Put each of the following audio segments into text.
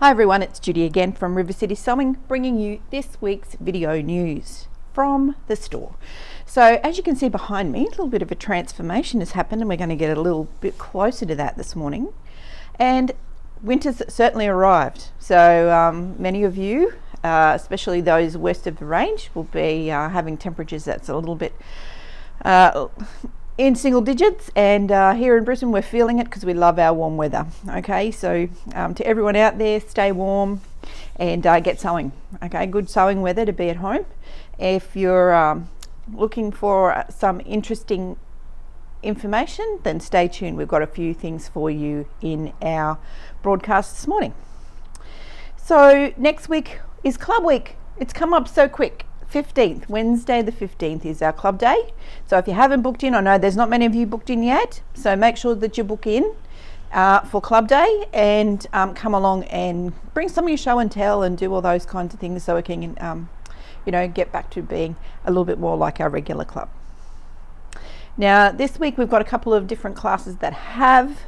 Hi everyone, it's Judy again from River City Sewing, bringing you this week's video news from the store. So as you can see behind me, a little bit of a transformation has happened, and we're going to get a little bit closer to that this morning. And winter's certainly arrived. So many of you, especially those west of the range, will be having temperatures that's a little bit in single digits, and here in Brisbane we're feeling it because we love our warm weather. Okay, so to everyone out there, stay warm and get sewing. Okay, good sewing weather to be at home. If you're looking for some interesting information, then stay tuned. We've got a few things for you in our broadcast this morning. So next week is Club Week. It's come up so quick. 15th, Wednesday the 15th is our club day. So if you haven't booked in, I know there's not many of you booked in yet, so make sure that you book in for club day and come along and bring some of your show and tell and do all those kinds of things so we can get back to being a little bit more like our regular club. Now this week we've got a couple of different classes that have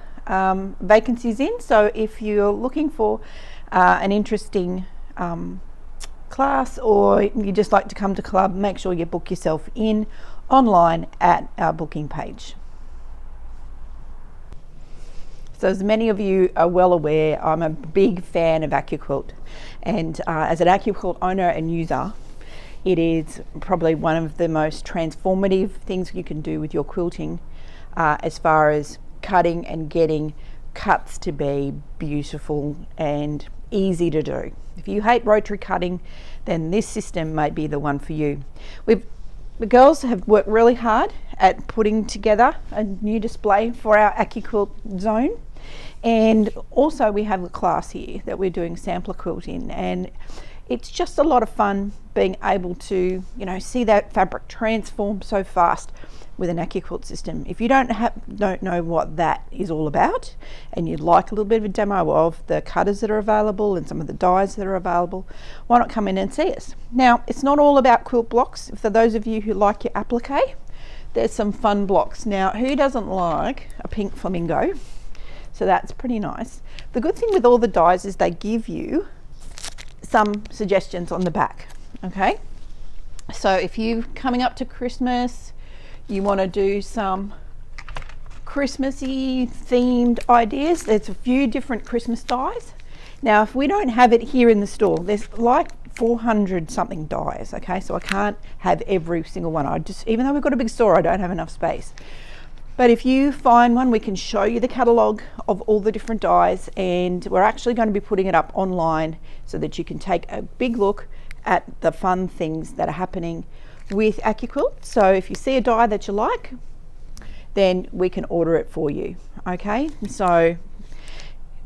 vacancies in, so if you're looking for an interesting class, or you just like to come to club, make sure you book yourself in online at our booking page. So as many of you are well aware, I'm a big fan of Accuquilt, and as an Accuquilt owner and user, it is probably one of the most transformative things you can do with your quilting as far as cutting and getting cuts to be beautiful and easy to do. If you hate rotary cutting, then this system may be the one for you. The girls have worked really hard at putting together a new display for our Accuquilt zone, and also we have a class here that we're doing sampler quilt in, and it's just a lot of fun being able to see that fabric transform so fast with an Accuquilt system. If you don't know what that is all about, and you'd like a little bit of a demo of the cutters that are available and some of the dies that are available, why not come in and see us? Now, it's not all about quilt blocks. For those of you who like your applique, there's some fun blocks. Now, who doesn't like a pink flamingo? So that's pretty nice. The good thing with all the dies is they give you some suggestions on the back. Okay, so if you're coming up to Christmas, you want to do some Christmassy themed ideas, there's a few different Christmas dies. Now if we don't have it here in the store, there's like 400 something dies. Okay, so I can't have every single one. Even though we've got a big store, I don't have enough space. But if you find one, we can show you the catalogue of all the different dies, and we're actually going to be putting it up online so that you can take a big look at the fun things that are happening with Accuquilt. So if you see a die that you like, then we can order it for you. Okay, so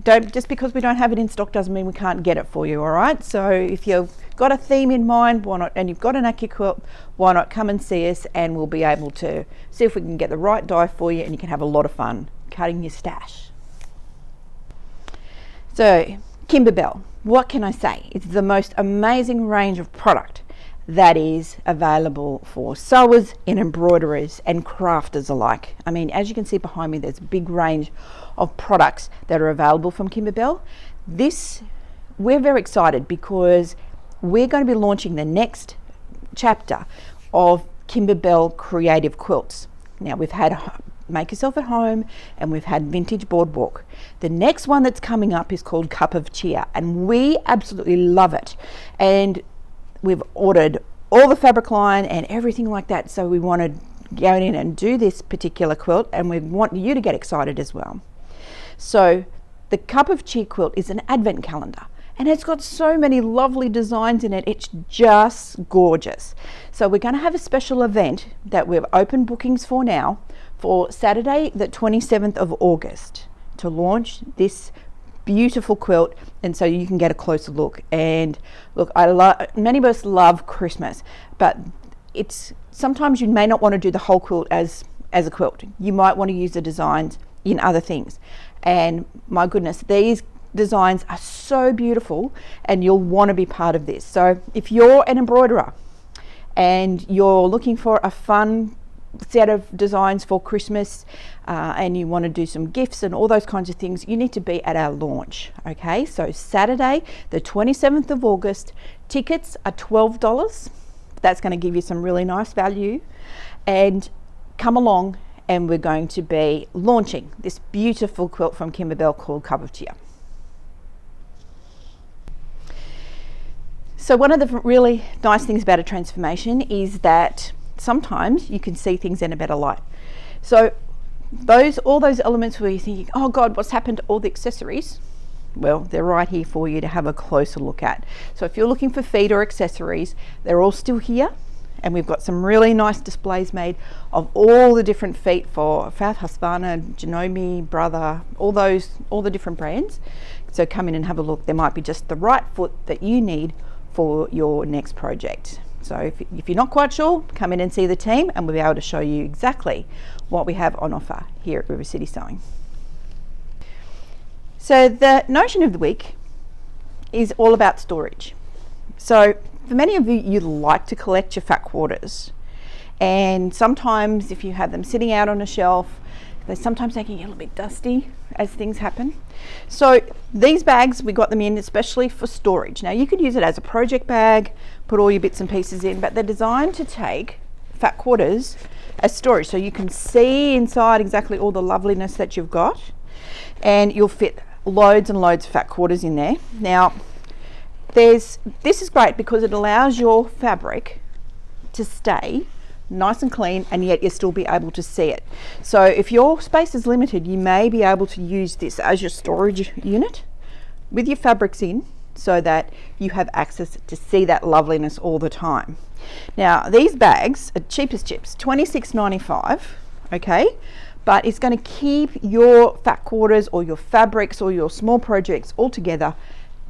just because we don't have it in stock doesn't mean we can't get it for you. All right, so if you've got a theme in mind, why not, and you've got an Accuquilt, why not come and see us, and we'll be able to see if we can get the right die for you, and you can have a lot of fun cutting your stash. So Kimberbell, what can I say? It's the most amazing range of product that is available for sewers and embroiderers and crafters alike. I mean, as you can see behind me, there's a big range of products that are available from Kimberbell. We're very excited because we're going to be launching the next chapter of Kimberbell Creative Quilts. Now, we've had Make Yourself at Home and we've had Vintage Boardwalk. The next one that's coming up is called Cup of Cheer, and we absolutely love it. And we've ordered all the fabric line and everything like that, so we want to go in and do this particular quilt, and we want you to get excited as well. So the Cup of Cheer quilt is an advent calendar, and it's got so many lovely designs in it. It's just gorgeous. So we're going to have a special event that we've opened bookings for now for Saturday the 27th of August to launch this beautiful quilt, and so you can get a closer look. And look, many of us love Christmas, but sometimes you may not want to do the whole quilt as a quilt. You might want to use the designs in other things, and my goodness, these designs are so beautiful, and you'll want to be part of this. So if you're an embroiderer and you're looking for a fun set of designs for Christmas and you want to do some gifts and all those kinds of things, you need to be at our launch. Okay, so Saturday the 27th of August, tickets are $12. That's going to give you some really nice value, and come along and we're going to be launching this beautiful quilt from Kimberbell called Covertier. So one of the really nice things about a transformation is that sometimes you can see things in a better light. So all those elements where you're thinking, oh God, what's happened to all the accessories? Well, they're right here for you to have a closer look at. So if you're looking for feet or accessories, they're all still here. And we've got some really nice displays made of all the different feet for Fav, Husqvarna, Janome, Brother, all the different brands. So come in and have a look. There might be just the right foot that you need for your next project. So if you're not quite sure, come in and see the team and we'll be able to show you exactly what we have on offer here at River City Sewing. So the notion of the week is all about storage. So for many of you, you like to collect your fat quarters, and sometimes if you have them sitting out on a shelf, they sometimes get a little bit dusty as things happen. So these bags, we got them in especially for storage. Now you could use it as a project bag, put all your bits and pieces in, but they're designed to take fat quarters as storage, so you can see inside exactly all the loveliness that you've got, and you'll fit loads and loads of fat quarters in there. Now this is great because it allows your fabric to stay nice and clean, and yet you'll still be able to see it. So if your space is limited, you may be able to use this as your storage unit with your fabrics in, so that you have access to see that loveliness all the time. Now these bags are cheap as chips, $26.95, okay, but it's going to keep your fat quarters or your fabrics or your small projects all together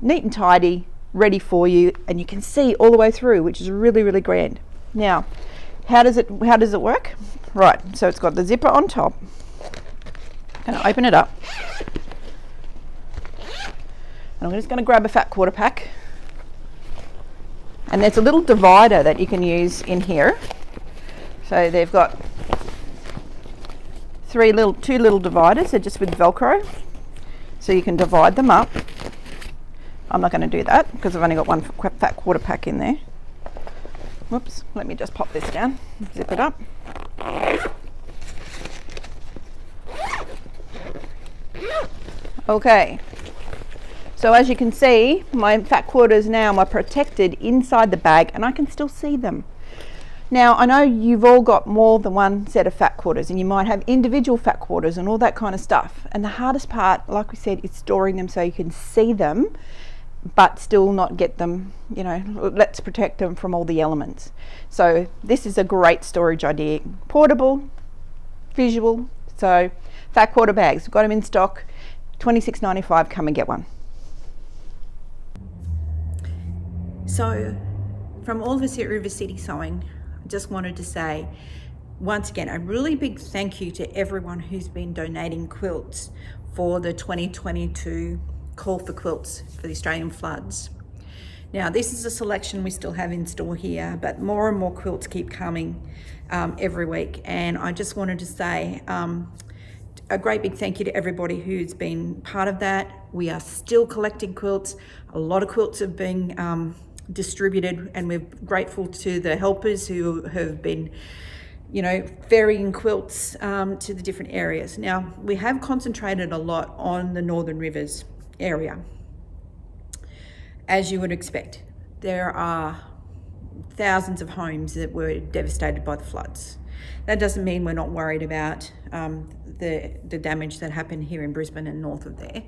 neat and tidy, ready for you, and you can see all the way through, which is really, really grand. Now how does it work? Right, so it's got the zipper on top. I'm going to open it up, and I'm just going to grab a fat quarter pack, and there's a little divider that you can use in here. So they've got two little dividers. They're just with Velcro, so you can divide them up. I'm not going to do that because I've only got one fat quarter pack in there. Whoops, let me just pop this down, zip it up. Okay, so as you can see, my fat quarters now are protected inside the bag, and I can still see them. Now I know you've all got more than one set of fat quarters, and you might have individual fat quarters and all that kind of stuff, and the hardest part, like we said, is storing them so you can see them but still not get them, let's protect them from all the elements. So this is a great storage idea, portable, visual. So fat quarter bags, we've got them in stock, $26.95, come and get one. So from all of us here at River City Sewing, I just wanted to say once again a really big thank you to everyone who's been donating quilts for the 2022 call for quilts for the Australian floods. Now this is a selection we still have in store here, but more and more quilts keep coming every week, and I just wanted to say a great big thank you to everybody who's been part of that. We are still collecting quilts. A lot of quilts have been distributed, and we're grateful to the helpers who have been ferrying quilts to the different areas. Now we have concentrated a lot on the Northern Rivers area. As you would expect, there are thousands of homes that were devastated by the floods. That doesn't mean we're not worried about the damage that happened here in Brisbane and north of there.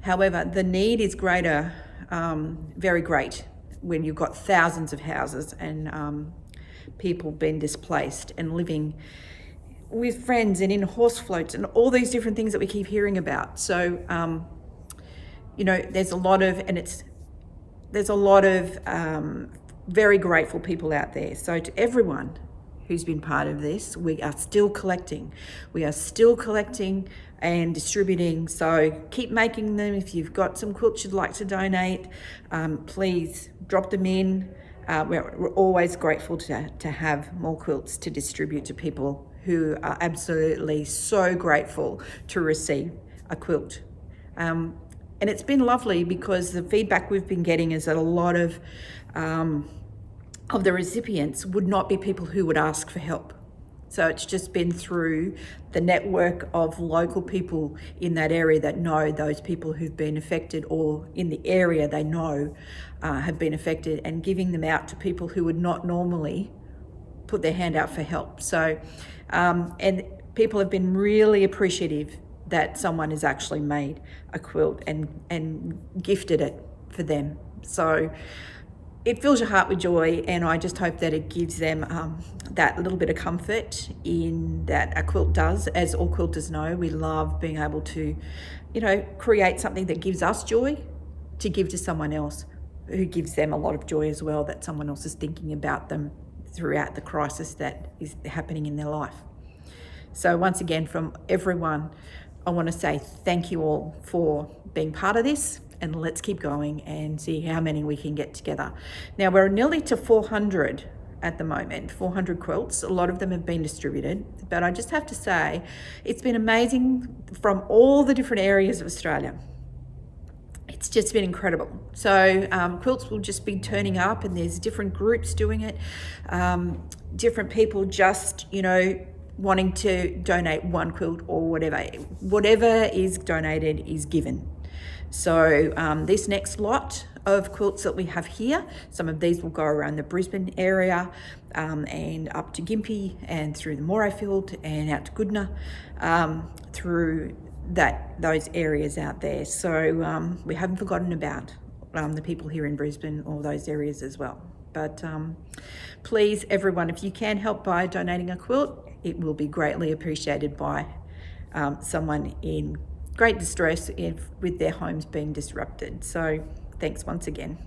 However, the need is greater, very great, when you've got thousands of houses and people being displaced and living with friends and in horse floats and all these different things that we keep hearing about. So there's a lot of very grateful people out there. So to everyone who's been part of this, we are still collecting. We are still collecting and distributing. So keep making them. If you've got some quilts you'd like to donate, please drop them in. We're always grateful to have more quilts to distribute to people who are absolutely so grateful to receive a quilt. And it's been lovely because the feedback we've been getting is that a lot of the recipients would not be people who would ask for help. So it's just been through the network of local people in that area that know those people who've been affected, or in the area they know have been affected, and giving them out to people who would not normally put their hand out for help. So, and people have been really appreciative that someone has actually made a quilt and gifted it for them. So it fills your heart with joy, and I just hope that it gives them that little bit of comfort in that a quilt does. As all quilters know, we love being able to, create something that gives us joy to give to someone else, who gives them a lot of joy as well, that someone else is thinking about them throughout the crisis that is happening in their life. So once again, from everyone, I want to say thank you all for being part of this, and let's keep going and see how many we can get together. Now we're nearly to 400 at the moment, 400 quilts. A lot of them have been distributed, but I just have to say it's been amazing from all the different areas of Australia. It's just been incredible. So quilts will just be turning up, and there's different groups doing it, different people just, wanting to donate one quilt or whatever is donated is given. So this next lot of quilts that we have here, some of these will go around the Brisbane area and up to Gympie and through the Morayfield and out to Goodna, through those areas out there. So we haven't forgotten about the people here in Brisbane or those areas as well. But please, everyone, if you can help by donating a quilt, it will be greatly appreciated by someone in great distress with their homes being disrupted. So thanks once again.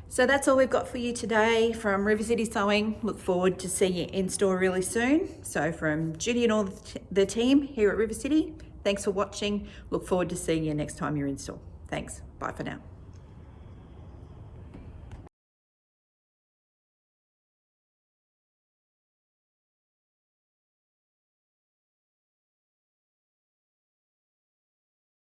So that's all we've got for you today from River City Sewing. Look forward to seeing you in store really soon. So from Judi and all the team here at River City, thanks for watching. Look forward to seeing you next time you're in store. Thanks. Bye for now.